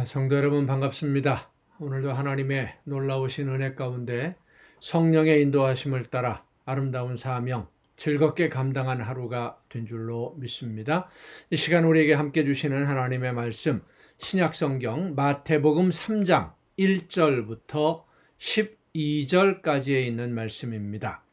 성도 여러분 반갑습니다. 오늘도 하나님의 놀라우신 은혜 가운데 성령의 인도하심을 따라 아름다운 사명 즐겁게 감당한 하루가 된 줄로 믿습니다. 이 시간 우리에게 함께 주시는 하나님의 말씀 신약성경 마태복음 3장 1절부터 12절까지에 있는 말씀입니다.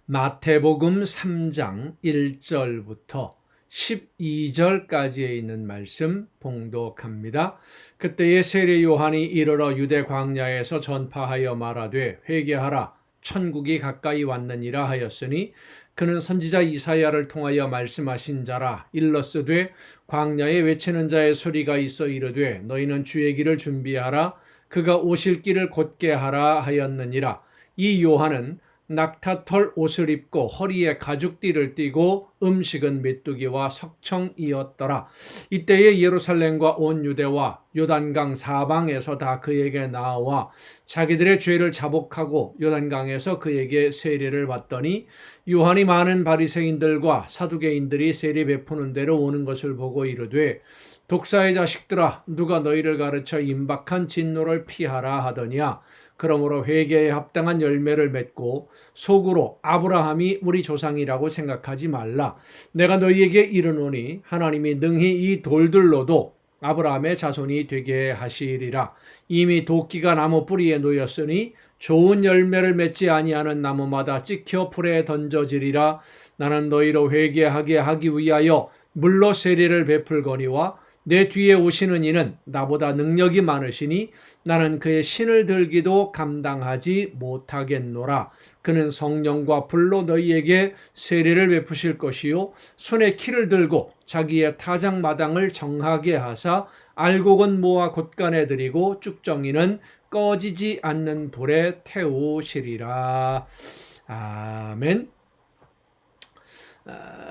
마태복음 3장 1절부터 12절까지에 있는 말씀 봉독합니다. 그때에 세례 요한이 이르러 유대 광야에서 전파하여 말하되 회개하라 천국이 가까이 왔느니라 하였으니 그는 선지자 이사야를 통하여 말씀하신 자라. 일러스되 광야에 외치는 자의 소리가 있어 이르되 너희는 주의 길을 준비하라 그가 오실 길을 곧게 하라 하였느니라. 이 요한은 낙타털 옷을 입고 허리에 가죽띠를 띠고 음식은 메뚜기와 석청이었더라. 이때에 예루살렘과 온 유대와 요단강 사방에서 다 그에게 나와 자기들의 죄를 자복하고 요단강에서 그에게 세례를 받더니 요한이 많은 바리새인들과 사두개인들이 세례 베푸는 데로 오는 것을 보고 이르되 독사의 자식들아 누가 너희를 가르쳐 임박한 진노를 피하라 하더냐. 그러므로 회개에 합당한 열매를 맺고 속으로 아브라함이 우리 조상이라고 생각하지 말라. 내가 너희에게 이르노니 하나님이 능히 이 돌들로도 아브라함의 자손이 되게 하시리라. 이미 도끼가 나무 뿌리에 놓였으니 좋은 열매를 맺지 아니하는 나무마다 찍혀 불에 던져지리라. 나는 너희로 회개하게 하기 위하여 물로 세례를 베풀거니와 내 뒤에 오시는 이는 나보다 능력이 많으시니 나는 그의 신을 들기도 감당하지 못하겠노라. 그는 성령과 불로 너희에게 세례를 베푸실 것이요 손에 키를 들고 자기의 타작마당을 정하게 하사 알곡은 모아 곳간에 들이고 쭉정이는 꺼지지 않는 불에 태우시리라. 아멘.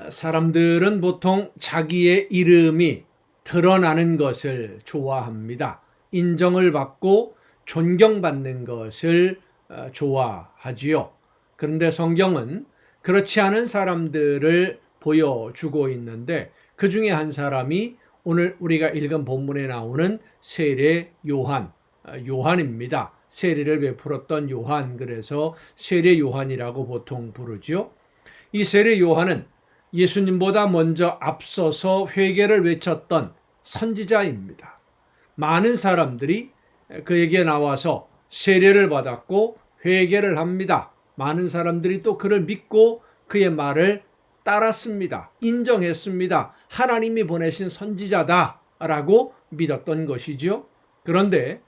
사람들은 보통 자기의 이름이 드러나는 것을 좋아합니다. 인정을 받고 존경받는 것을 좋아하지요. 그런데 성경은 그렇지 않은 사람들을 보여주고 있는데 그 중에 한 사람이 오늘 우리가 읽은 본문에 나오는 세례 요한입니다. 세례를 베풀었던 요한, 그래서 세례 요한이라고 보통 부르죠. 이 세례 요한은 예수님보다 먼저 앞서서 회개를 외쳤던 선지자입니다. 많은 사람들이 그에게 나와서 세례를 받았고 회개를 합니다. 많은 사람들이 또 그를 믿고 그의 말을 따랐습니다. 인정했습니다. 하나님이 보내신 선지자다라고 믿었던 것이죠. 그런데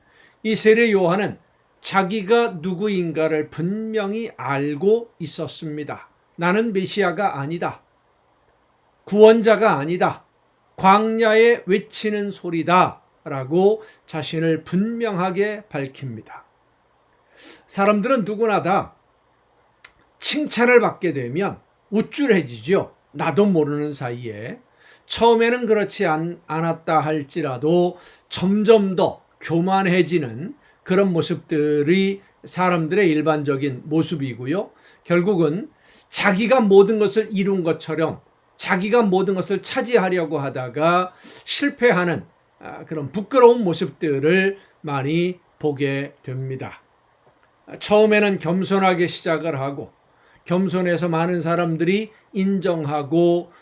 이 세례 요한은 자기가 누구인가를 분명히 알고 있었습니다. 나는 메시아가 아니다. 구원자가 아니다. 광야에 외치는 소리다 라고 자신을 분명하게 밝힙니다. 사람들은 누구나 다 칭찬을 받게 되면 우쭐해지죠. 나도 모르는 사이에. 처음에는 그렇지 않았다 할지라도 점점 더 교만해지는 그런 모습들이 사람들의 일반적인 모습이고요. 결국은 자기가 모든 것을 이룬 것처럼 자기가 모든 것을 차지하려고 하다가 실패하는 그런 부끄러운 모습들을 많이 보게 됩니다. 처음에는 겸손하게 시작을 하고 겸손해서 많은 사람들이 인정하고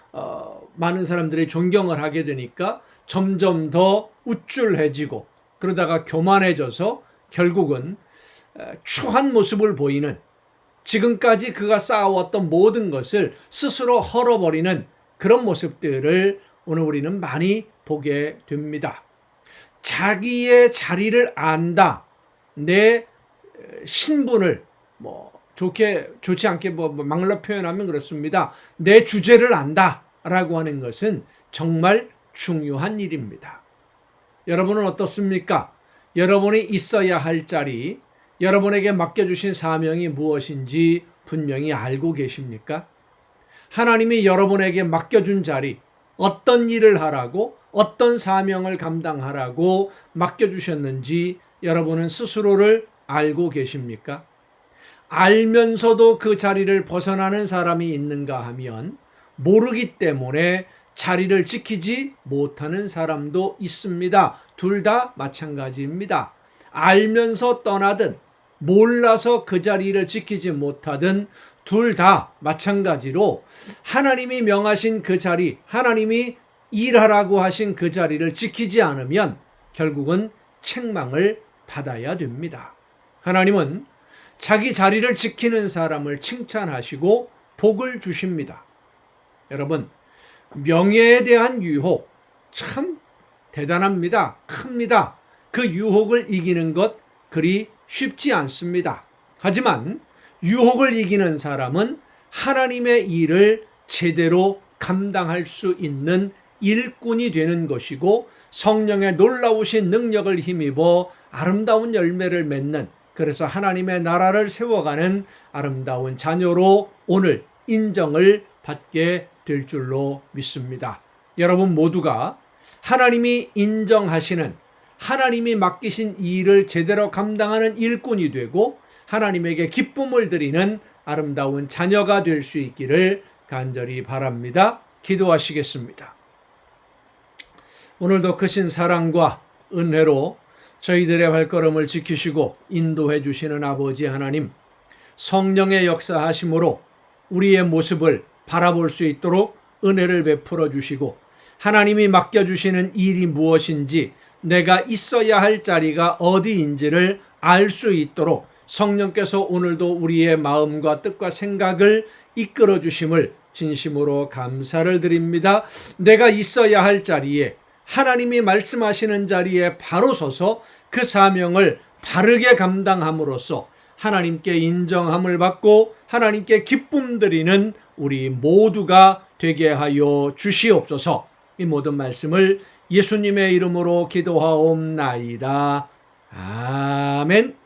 많은 사람들이 존경을 하게 되니까 점점 더 우쭐해지고 그러다가 교만해져서 결국은 추한 모습을 보이는, 지금까지 그가 쌓아왔던 모든 것을 스스로 헐어버리는 그런 모습들을 오늘 우리는 많이 보게 됩니다. 자기의 자리를 안다. 내 신분을 좋지 않게 막말로 표현하면 그렇습니다. 내 주제를 안다라고 하는 것은 정말 중요한 일입니다. 여러분은 어떻습니까? 여러분이 있어야 할 자리, 여러분에게 맡겨주신 사명이 무엇인지 분명히 알고 계십니까? 하나님이 여러분에게 맡겨준 자리, 어떤 일을 하라고, 어떤 사명을 감당하라고 맡겨주셨는지 여러분은 스스로를 알고 계십니까? 알면서도 그 자리를 벗어나는 사람이 있는가 하면 모르기 때문에 자리를 지키지 못하는 사람도 있습니다. 둘 다 마찬가지입니다. 알면서 떠나든 몰라서 그 자리를 지키지 못하든 둘 다 마찬가지로 하나님이 명하신 그 자리, 하나님이 일하라고 하신 그 자리를 지키지 않으면 결국은 책망을 받아야 됩니다. 하나님은 자기 자리를 지키는 사람을 칭찬하시고 복을 주십니다. 여러분, 명예에 대한 유혹 참 대단합니다. 큽니다. 그 유혹을 이기는 것 그리 쉽지 않습니다. 하지만 유혹을 이기는 사람은 하나님의 일을 제대로 감당할 수 있는 일꾼이 되는 것이고 성령의 놀라우신 능력을 힘입어 아름다운 열매를 맺는, 그래서 하나님의 나라를 세워가는 아름다운 자녀로 오늘 인정을 받게 될 줄로 믿습니다. 여러분 모두가 하나님이 인정하시는, 하나님이 맡기신 일을 제대로 감당하는 일꾼이 되고 하나님에게 기쁨을 드리는 아름다운 자녀가 될 수 있기를 간절히 바랍니다. 기도하시겠습니다. 오늘도 크신 사랑과 은혜로 저희들의 발걸음을 지키시고 인도해 주시는 아버지 하나님, 성령의 역사하심으로 우리의 모습을 바라볼 수 있도록 은혜를 베풀어 주시고 하나님이 맡겨주시는 일이 무엇인지, 내가 있어야 할 자리가 어디인지를 알 수 있도록 성령께서 오늘도 우리의 마음과 뜻과 생각을 이끌어 주심을 진심으로 감사를 드립니다. 내가 있어야 할 자리에, 하나님이 말씀하시는 자리에 바로 서서 그 사명을 바르게 감당함으로써 하나님께 인정함을 받고 하나님께 기쁨 드리는 우리 모두가 되게 하여 주시옵소서. 이 모든 말씀을 예수님의 이름으로 기도하옵나이다. 아멘.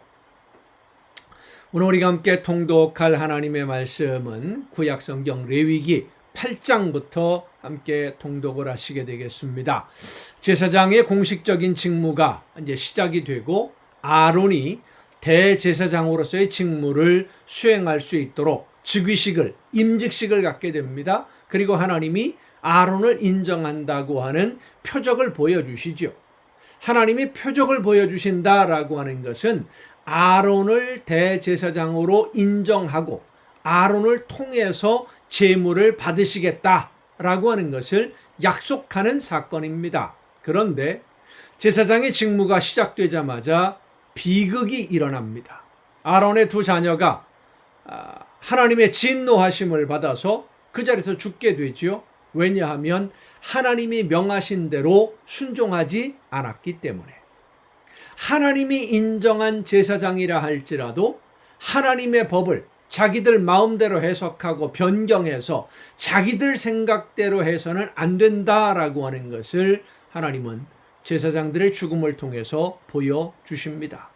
오늘 우리가 함께 통독할 하나님의 말씀은 구약성경 레위기 8장부터 함께 통독을 하시게 되겠습니다. 제사장의 공식적인 직무가 이제 시작이 되고 아론이 대제사장으로서의 직무를 수행할 수 있도록 즉위식을, 임직식을 갖게 됩니다. 그리고 하나님이 아론을 인정한다고 하는 표적을 보여주시죠. 하나님이 표적을 보여주신다라고 하는 것은 아론을 대제사장으로 인정하고 아론을 통해서 제물을 받으시겠다라고 하는 것을 약속하는 사건입니다. 그런데 제사장의 직무가 시작되자마자 비극이 일어납니다. 아론의 두 자녀가 하나님의 진노하심을 받아서 그 자리에서 죽게 되지요. 왜냐하면 하나님이 명하신 대로 순종하지 않았기 때문에. 하나님이 인정한 제사장이라 할지라도 하나님의 법을 자기들 마음대로 해석하고 변경해서 자기들 생각대로 해서는 안 된다라고 하는 것을 하나님은 제사장들의 죽음을 통해서 보여주십니다.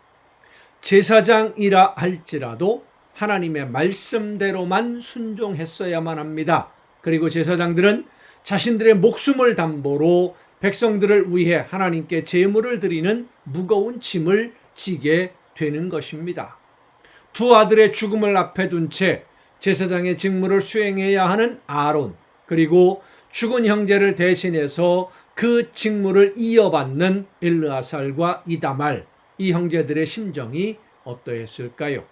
제사장이라 할지라도 하나님의 말씀대로만 순종했어야만 합니다. 그리고 제사장들은 자신들의 목숨을 담보로 백성들을 위해 하나님께 제물을 드리는 무거운 짐을 지게 되는 것입니다. 두 아들의 죽음을 앞에 둔 채 제사장의 직무를 수행해야 하는 아론, 그리고 죽은 형제를 대신해서 그 직무를 이어받는 엘르아살과 이다말, 이 형제들의 심정이 어떠했을까요?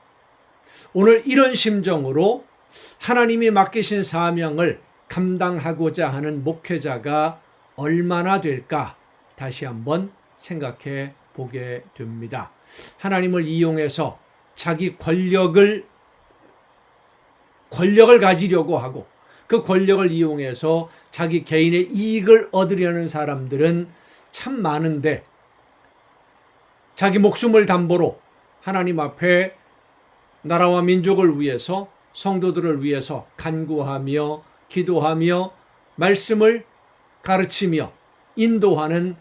오늘 이런 심정으로 하나님이 맡기신 사명을 감당하고자 하는 목회자가 얼마나 될까 다시 한번 생각해 보게 됩니다. 하나님을 이용해서 자기 권력을 가지려고 하고 그 권력을 이용해서 자기 개인의 이익을 얻으려는 사람들은 참 많은데, 자기 목숨을 담보로 하나님 앞에 나라와 민족을 위해서, 성도들을 위해서 간구하며 기도하며 말씀을 가르치며 인도하는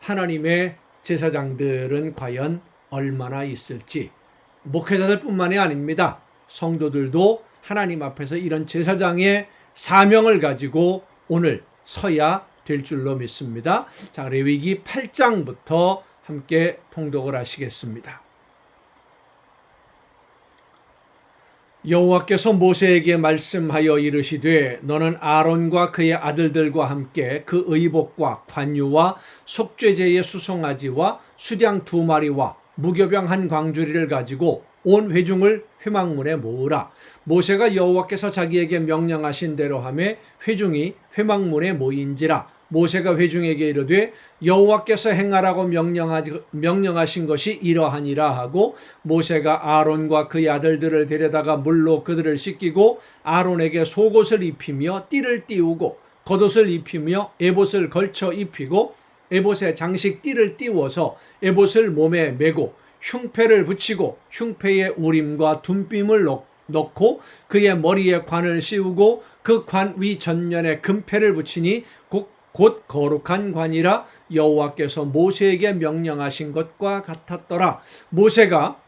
하나님의 제사장들은 과연 얼마나 있을지, 목회자들뿐만이 아닙니다. 성도들도 하나님 앞에서 이런 제사장의 사명을 가지고 오늘 서야 될 줄로 믿습니다. 자, 레위기 8장부터 함께 통독을 하시겠습니다. 여호와께서 모세에게 말씀하여 이르시되 너는 아론과 그의 아들들과 함께 그 의복과 관유와 속죄제의 수송아지와 수량 2마리와 무교병 1광주리를 가지고 온 회중을 회막문에 모으라. 모세가 여호와께서 자기에게 명령하신 대로 하매 회중이 회막문에 모인지라. 모세가 회중에게 이르되 여호와께서 행하라고 명령하신 것이 이러하니라 하고 모세가 아론과 그의 아들들을 데려다가 물로 그들을 씻기고 아론에게 속옷을 입히며 띠를 띠우고 겉옷을 입히며 에봇을 걸쳐 입히고 에봇에 장식 띠를 띠워서 에봇을 몸에 메고 흉패를 붙이고 흉패에 우림과 둠빔을 넣고 그의 머리에 관을 씌우고 그 관 위 전면에 금패를 붙이니 곧 거룩한 관이라 여호와께서 모세에게 명령하신 것과 같았더라. 모세가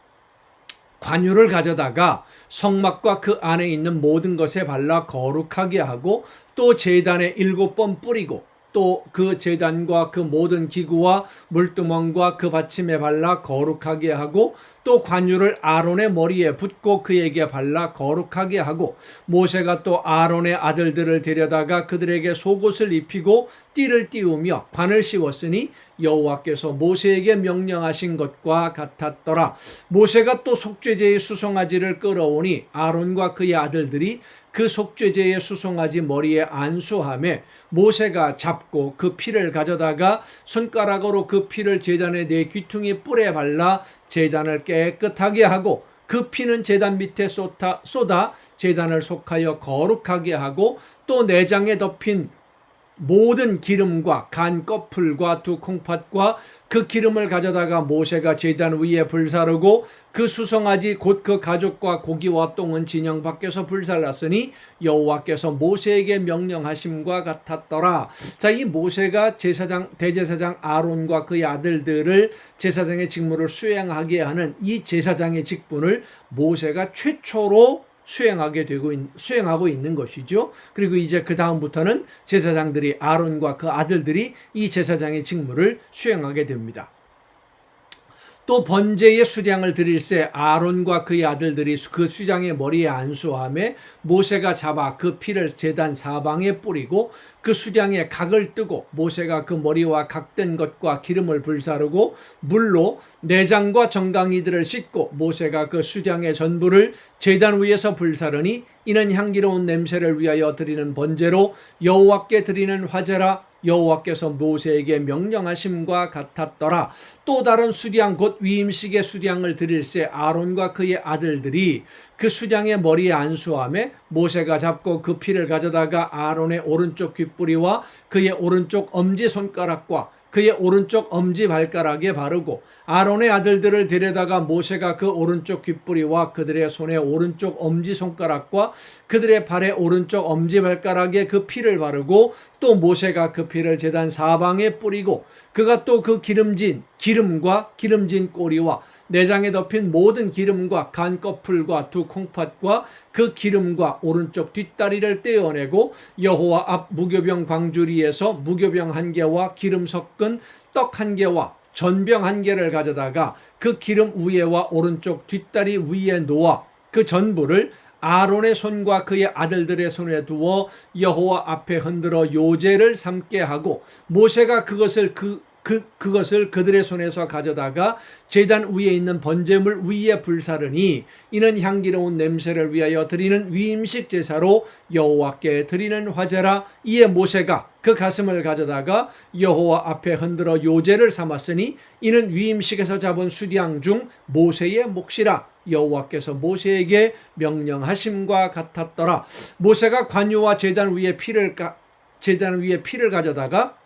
관유를 가져다가 성막과 그 안에 있는 모든 것에 발라 거룩하게 하고 또 제단에 7번 뿌리고 또 그 제단과 그 모든 기구와 물두멍과 그 받침에 발라 거룩하게 하고 또 관유를 아론의 머리에 붓고 그에게 발라 거룩하게 하고 모세가 또 아론의 아들들을 데려다가 그들에게 속옷을 입히고 띠를 띠우며 관을 씌웠으니 여호와께서 모세에게 명령하신 것과 같았더라. 모세가 또 속죄제의 수송아지를 끌어오니 아론과 그의 아들들이 그 속죄제의 수송아지 머리에 안수하며 모세가 잡고 그 피를 가져다가 손가락으로 그 피를 제단의 4귀퉁이 뿔에 발라 제단을 깨끗하게 하고 그 피는 제단 밑에 쏟아 제단을 속하여 거룩하게 하고 또 내장에 덮인 모든 기름과 간 꺼풀과 2 콩팥과 그 기름을 가져다가 모세가 제단 위에 불사르고 그 수송아지 곧 그 가죽과 고기와 똥은 진영 밖에서 불살랐으니 여호와께서 모세에게 명령하심과 같았더라. 자, 이 모세가 대제사장 아론과 그의 아들들을 제사장의 직무를 수행하게 하는 이 제사장의 직분을 모세가 최초로 수행하고 있는 것이죠. 그리고 이제 그 다음부터는 제사장들이 아론과 그 아들들이 이 제사장의 직무를 수행하게 됩니다. 또 번제의 수량을 드릴새 아론과 그의 아들들이 그 수량의 머리에 안수하며 모세가 잡아 그 피를 제단 사방에 뿌리고 그 수량의 각을 뜨고 모세가 그 머리와 각된 것과 기름을 불사르고 물로 내장과 정강이들을 씻고 모세가 그 수량의 전부를 제단 위에서 불사르니 이는 향기로운 냄새를 위하여 드리는 번제로 여호와께 드리는 화제라. 여호와께서 모세에게 명령하심과 같았더라. 또 다른 수량 곧 위임식의 수량을 드릴새 아론과 그의 아들들이 그 수량의 머리에 안수하며 모세가 잡고 그 피를 가져다가 아론의 오른쪽 귓뿌리와 그의 오른쪽 엄지손가락과 그의 오른쪽 엄지발가락에 바르고 아론의 아들들을 데려다가 모세가 그 오른쪽 귓뿌리와 그들의 손의 오른쪽 엄지손가락과 그들의 발의 오른쪽 엄지발가락에 그 피를 바르고 또 모세가 그 피를 제단 사방에 뿌리고 그가 또 그 기름과 기름진 꼬리와 내장에 덮인 모든 기름과 간 꺼풀과 2 콩팥과 그 기름과 오른쪽 뒷다리를 떼어내고 여호와 앞 무교병 광주리에서 무교병 1개와 기름 섞은 떡 1개와 전병 1개를 가져다가 그 기름 위에와 오른쪽 뒷다리 위에 놓아 그 전부를 아론의 손과 그의 아들들의 손에 두어 여호와 앞에 흔들어 요제를 삼게 하고 모세가 그것을 그들의 손에서 가져다가 제단 위에 있는 번제물 위에 불사르니 이는 향기로운 냄새를 위하여 드리는 위임식 제사로 여호와께 드리는 화제라. 이에 모세가 그 가슴을 가져다가 여호와 앞에 흔들어 요제를 삼았으니 이는 위임식에서 잡은 수량 중 모세의 몫이라. 여호와께서 모세에게 명령하심과 같았더라. 모세가 관유와 제단 위에 피를 가져다가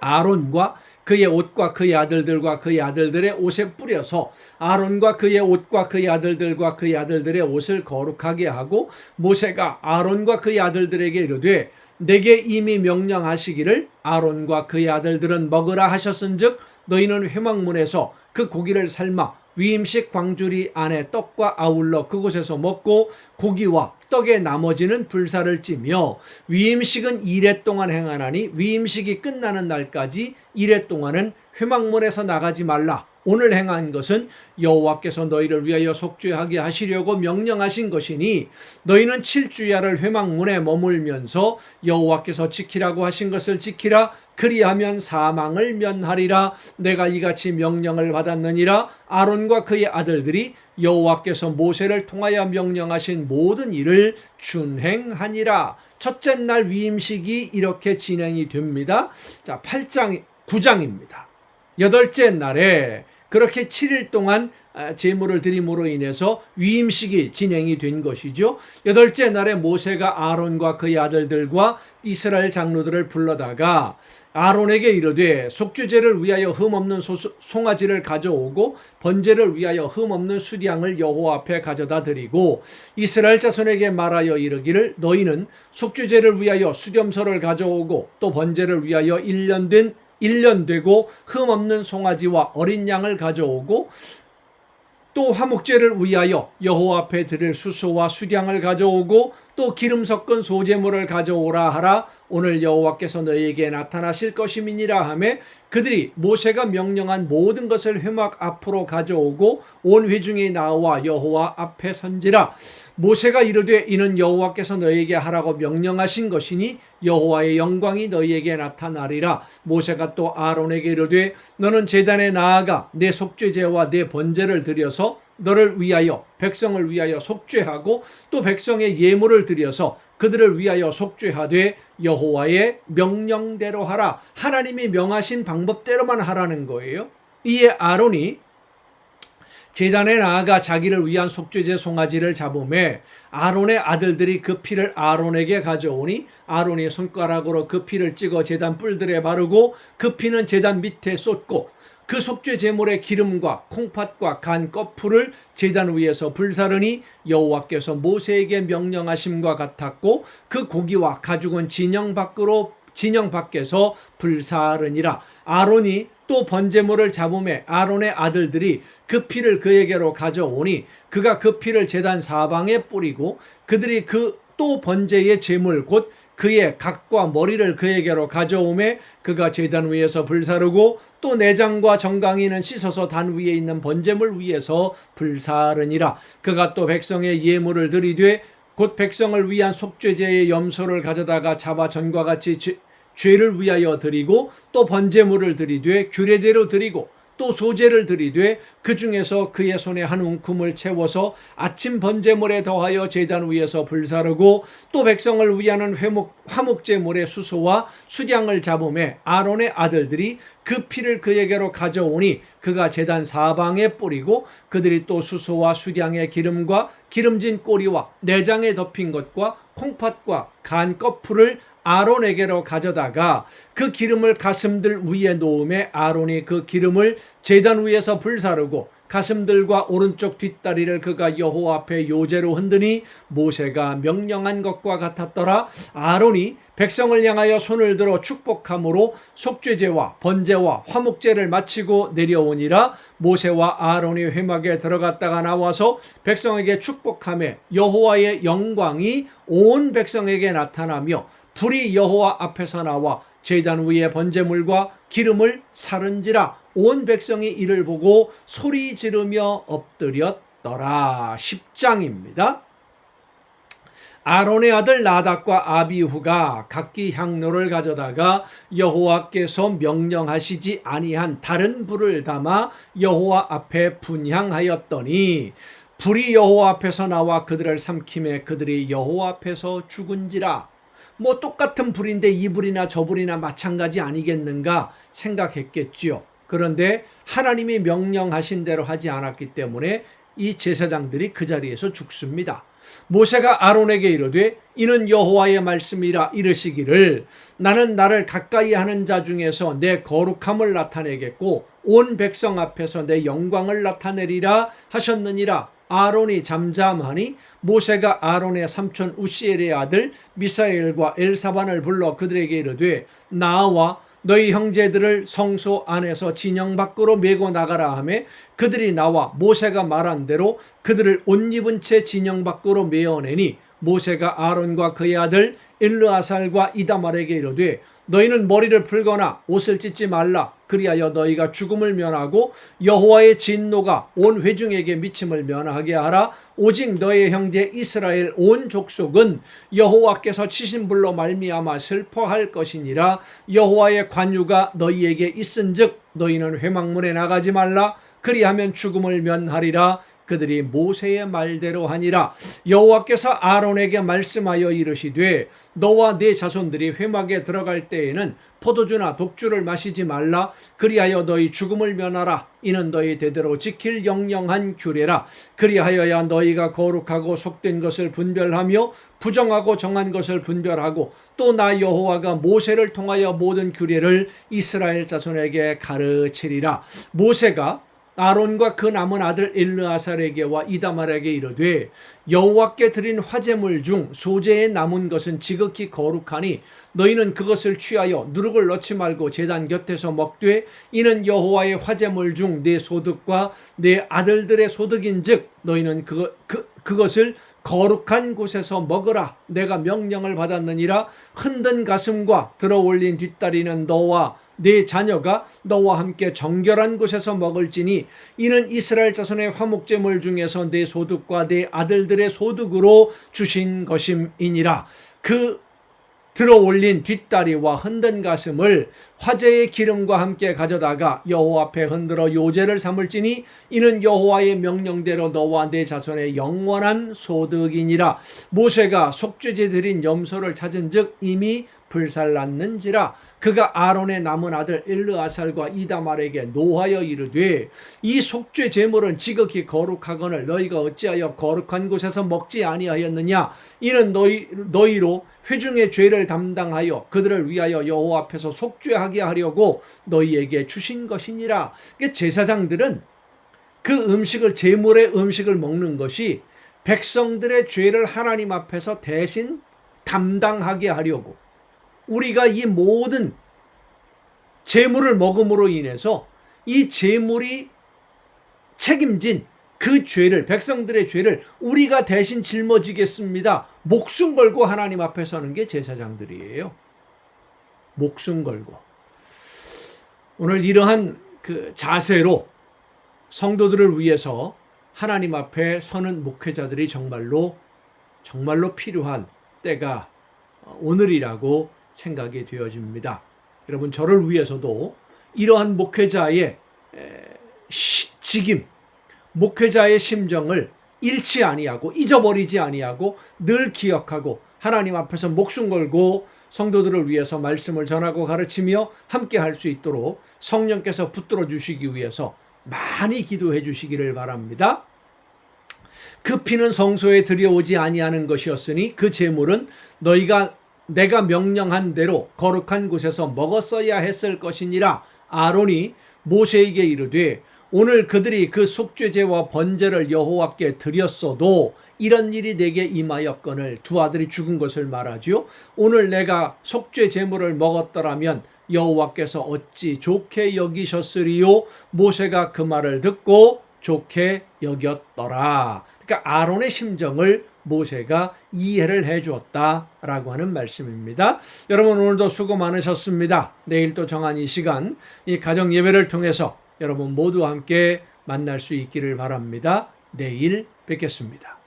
아론과 그의 옷과 그의 아들들과 그의 아들들의 옷에 뿌려서 아론과 그의 옷과 그의 아들들과 그의 아들들의 옷을 거룩하게 하고 모세가 아론과 그의 아들들에게 이르되 내게 이미 명령하시기를 아론과 그의 아들들은 먹으라 하셨은즉 너희는 회막문에서 그 고기를 삶아 위임식 광주리 안에 떡과 아울러 그곳에서 먹고 고기와 떡의 나머지는 불사를 찌며 위임식은 2례 동안 행하나니 위임식이 끝나는 날까지 2례 동안은 회막문에서 나가지 말라. 오늘 행한 것은 여호와께서 너희를 위하여 속죄하게 하시려고 명령하신 것이니 너희는 7주야를 회막문에 머물면서 여호와께서 지키라고 하신 것을 지키라. 그리하면 사망을 면하리라. 내가 이같이 명령을 받았느니라. 아론과 그의 아들들이 여호와께서 모세를 통하여 명령하신 모든 일을 준행하니라. 첫째 날 위임식이 이렇게 진행이 됩니다. 자, 8장 9장입니다. 여덟째 날에 그렇게 7일 동안 제물을 드림으로 인해서 위임식이 진행이 된 것이죠. 여덟째 날에 모세가 아론과 그의 아들들과 이스라엘 장로들을 불러다가 아론에게 이르되 속죄제를 위하여 흠없는 송아지를 가져오고 번제를 위하여 흠없는 수량을 여호와 앞에 가져다 드리고 이스라엘 자손에게 말하여 이르기를 너희는 속죄제를 위하여 수렴소를 가져오고 또 번제를 위하여 1년 되고 흠없는 송아지와 어린 양을 가져오고 또 화목제를 위하여 여호와 앞에 드릴 수소와 수량을 가져오고 또 기름 섞은 소제물을 가져오라 하라. 오늘 여호와께서 너희에게 나타나실 것임이니라 하며 그들이 모세가 명령한 모든 것을 회막 앞으로 가져오고 온 회중이 나와 여호와 앞에 선지라. 모세가 이르되 이는 여호와께서 너희에게 하라고 명령하신 것이니 여호와의 영광이 너희에게 나타나리라. 모세가 또 아론에게 이르되 너는 제단에 나아가 내 속죄제와 내 번제를 드려서 너를 위하여 백성을 위하여 속죄하고 또 백성의 예물을 드려서 그들을 위하여 속죄하되 여호와의 명령대로 하라. 하나님이 명하신 방법대로만 하라는 거예요. 이에 아론이 제단에 나아가 자기를 위한 속죄제 송아지를 잡음에 아론의 아들들이 그 피를 아론에게 가져오니 아론이 손가락으로 그 피를 찍어 제단 뿔들에 바르고 그 피는 제단 밑에 쏟고 그 속죄 제물의 기름과 콩팥과 간 껍풀을 제단 위에서 불사르니 여호와께서 모세에게 명령하심과 같았고 그 고기와 가죽은 진영 밖에서 불사르니라. 아론이 또 번제물을 잡음에 아론의 아들들이 그 피를 그에게로 가져오니 그가 그 피를 제단 사방에 뿌리고 그들이 그 또 번제의 제물 곧 그의 각과 머리를 그에게로 가져오매 그가 제단 위에서 불사르고 또 내장과 정강이는 씻어서 단 위에 있는 번제물 위에서 불사르니라. 그가 또 백성의 예물을 드리되 곧 백성을 위한 속죄제의 염소를 가져다가 잡아 전과 같이 죄를 위하여 드리고 또 번제물을 드리되 규례대로 드리고 또 소제를 드리되 그 중에서 그의 손에 한 움큼을 채워서 아침 번제물에 더하여 제단 위에서 불사르고 또 백성을 위하는 화목제물의 수소와 수량을 잡음에 아론의 아들들이 그 피를 그에게로 가져오니 그가 제단 사방에 뿌리고 그들이 또 수소와 수량의 기름과 기름진 꼬리와 내장에 덮인 것과 콩팥과 간 껍풀을 아론에게로 가져다가 그 기름을 가슴들 위에 놓음에 아론이 그 기름을 제단 위에서 불사르고 가슴들과 오른쪽 뒷다리를 그가 여호와 앞에 요제로 흔드니 모세가 명령한 것과 같았더라. 아론이 백성을 향하여 손을 들어 축복함으로 속죄제와 번제와 화목제를 마치고 내려오니라. 모세와 아론이 회막에 들어갔다가 나와서 백성에게 축복하며 여호와의 영광이 온 백성에게 나타나며 불이 여호와 앞에서 나와 제단 위에 번제물과 기름을 사른지라. 온 백성이 이를 보고 소리 지르며 엎드렸더라. 10장입니다. 아론의 아들 나답과 아비후가 각기 향로를 가져다가 여호와께서 명령하시지 아니한 다른 불을 담아 여호와 앞에 분향하였더니 불이 여호와 앞에서 나와 그들을 삼킴에 그들이 여호와 앞에서 죽은지라. 뭐 똑같은 불인데 이 불이나 저 불이나 마찬가지 아니겠는가 생각했겠지요. 그런데 하나님이 명령하신 대로 하지 않았기 때문에 이 제사장들이 그 자리에서 죽습니다. 모세가 아론에게 이르되 이는 여호와의 말씀이라 이르시기를 나는 나를 가까이 하는 자 중에서 내 거룩함을 나타내겠고 온 백성 앞에서 내 영광을 나타내리라 하셨느니라. 아론이 잠잠하니 모세가 아론의 삼촌 우시엘의 아들 미사엘과 엘사반을 불러 그들에게 이르되 나와 너희 형제들을 성소 안에서 진영 밖으로 메고 나가라 하매 그들이 나와 모세가 말한 대로 그들을 옷 입은 채 진영 밖으로 메어내니 모세가 아론과 그의 아들 엘르아살과 이다말에게 이르되 너희는 머리를 풀거나 옷을 찢지 말라. 그리하여 너희가 죽음을 면하고 여호와의 진노가 온 회중에게 미침을 면하게 하라. 오직 너의 형제 이스라엘 온 족속은 여호와께서 치신 불로 말미암아 슬퍼할 것이니라. 여호와의 관유가 너희에게 있은즉 너희는 회막문에 나가지 말라. 그리하면 죽음을 면하리라. 그들이 모세의 말대로 하니라. 여호와께서 아론에게 말씀하여 이르시되 너와 네 자손들이 회막에 들어갈 때에는 포도주나 독주를 마시지 말라. 그리하여 너희 죽음을 면하라. 이는 너희 대대로 지킬 영영한 규례라. 그리하여야 너희가 거룩하고 속된 것을 분별하며 부정하고 정한 것을 분별하고 또 나 여호와가 모세를 통하여 모든 규례를 이스라엘 자손에게 가르치리라. 모세가 아론과 그 남은 아들 엘르아살에게와 이다말에게 이르되 여호와께 드린 화제물 중 소재에 남은 것은 지극히 거룩하니 너희는 그것을 취하여 누룩을 넣지 말고 제단 곁에서 먹되 이는 여호와의 화제물 중 내 소득과 내 아들들의 소득인즉 너희는 그것을 거룩한 곳에서 먹으라. 내가 명령을 받았느니라. 흔든 가슴과 들어올린 뒷다리는 너와 네 자녀가 너와 함께 정결한 곳에서 먹을지니 이는 이스라엘 자손의 화목제물 중에서 내 소득과 내 아들들의 소득으로 주신 것임이니라. 그 들어올린 뒷다리와 흔든 가슴을 화제의 기름과 함께 가져다가 여호와 앞에 흔들어 요제를 삼을지니 이는 여호와의 명령대로 너와 네 자손의 영원한 소득이니라. 모세가 속죄제 드린 염소를 찾은즉 이미 불살랐는지라. 그가 아론의 남은 아들 엘르아살과 이다말에게 노하여 이르되 이 속죄 제물은 지극히 거룩하거늘 너희가 어찌하여 거룩한 곳에서 먹지 아니하였느냐. 이는 너희로 회중의 죄를 담당하여 그들을 위하여 여호와 앞에서 속죄하게 하려고 너희에게 주신 것이니라. 제사장들은 그 음식을 제물의 음식을 먹는 것이 백성들의 죄를 하나님 앞에서 대신 담당하게 하려고 우리가 이 모든 제물을 먹음으로 인해서 이 제물이 책임진 그 죄를 백성들의 죄를 우리가 대신 짊어지겠습니다. 목숨 걸고 하나님 앞에 서는 게 제사장들이에요. 목숨 걸고. 오늘 이러한 그 자세로 성도들을 위해서 하나님 앞에 서는 목회자들이 정말로 필요한 때가 오늘이라고 생각이 되어집니다. 여러분, 저를 위해서도 이러한 목회자의 직임, 목회자의 심정을 잃지 아니하고 잊어버리지 아니하고 늘 기억하고 하나님 앞에서 목숨 걸고 성도들을 위해서 말씀을 전하고 가르치며 함께 할 수 있도록 성령께서 붙들어 주시기 위해서 많이 기도해 주시기를 바랍니다. 그 피는 성소에 들여오지 아니하는 것이었으니 그 제물은 내가 명령한 대로 거룩한 곳에서 먹었어야 했을 것이니라. 아론이 모세에게 이르되 오늘 그들이 그 속죄제와 번제를 여호와께 드렸어도 이런 일이 내게 임하였거늘 두 아들이 죽은 것을 말하지요. 오늘 내가 속죄 제물을 먹었더라면 여호와께서 어찌 좋게 여기셨으리요. 모세가 그 말을 듣고 좋게 여겼더라. 그러니까 아론의 심정을 모세가 이해를 해 주었다라고 하는 말씀입니다. 여러분, 오늘도 수고 많으셨습니다. 내일 또 정한 이 시간, 이 가정 예배를 통해서 여러분 모두 함께 만날 수 있기를 바랍니다. 내일 뵙겠습니다.